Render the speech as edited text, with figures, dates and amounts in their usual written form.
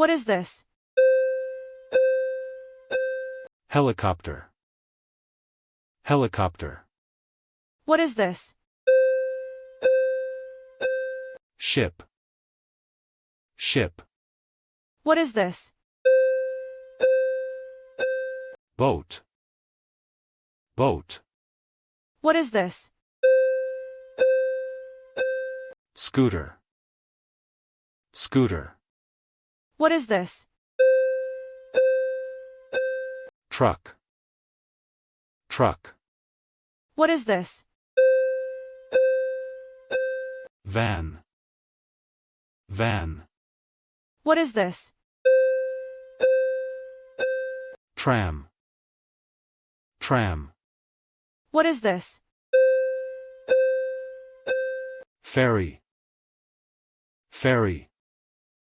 What is this? Helicopter. Helicopter. What is this? Ship. Ship. What is this? Boat. Boat. What is this? Scooter. Scooter. What is this? Truck. Truck. What is this? Van. Van. What is this? Tram. Tram. What is this? Ferry. Ferry.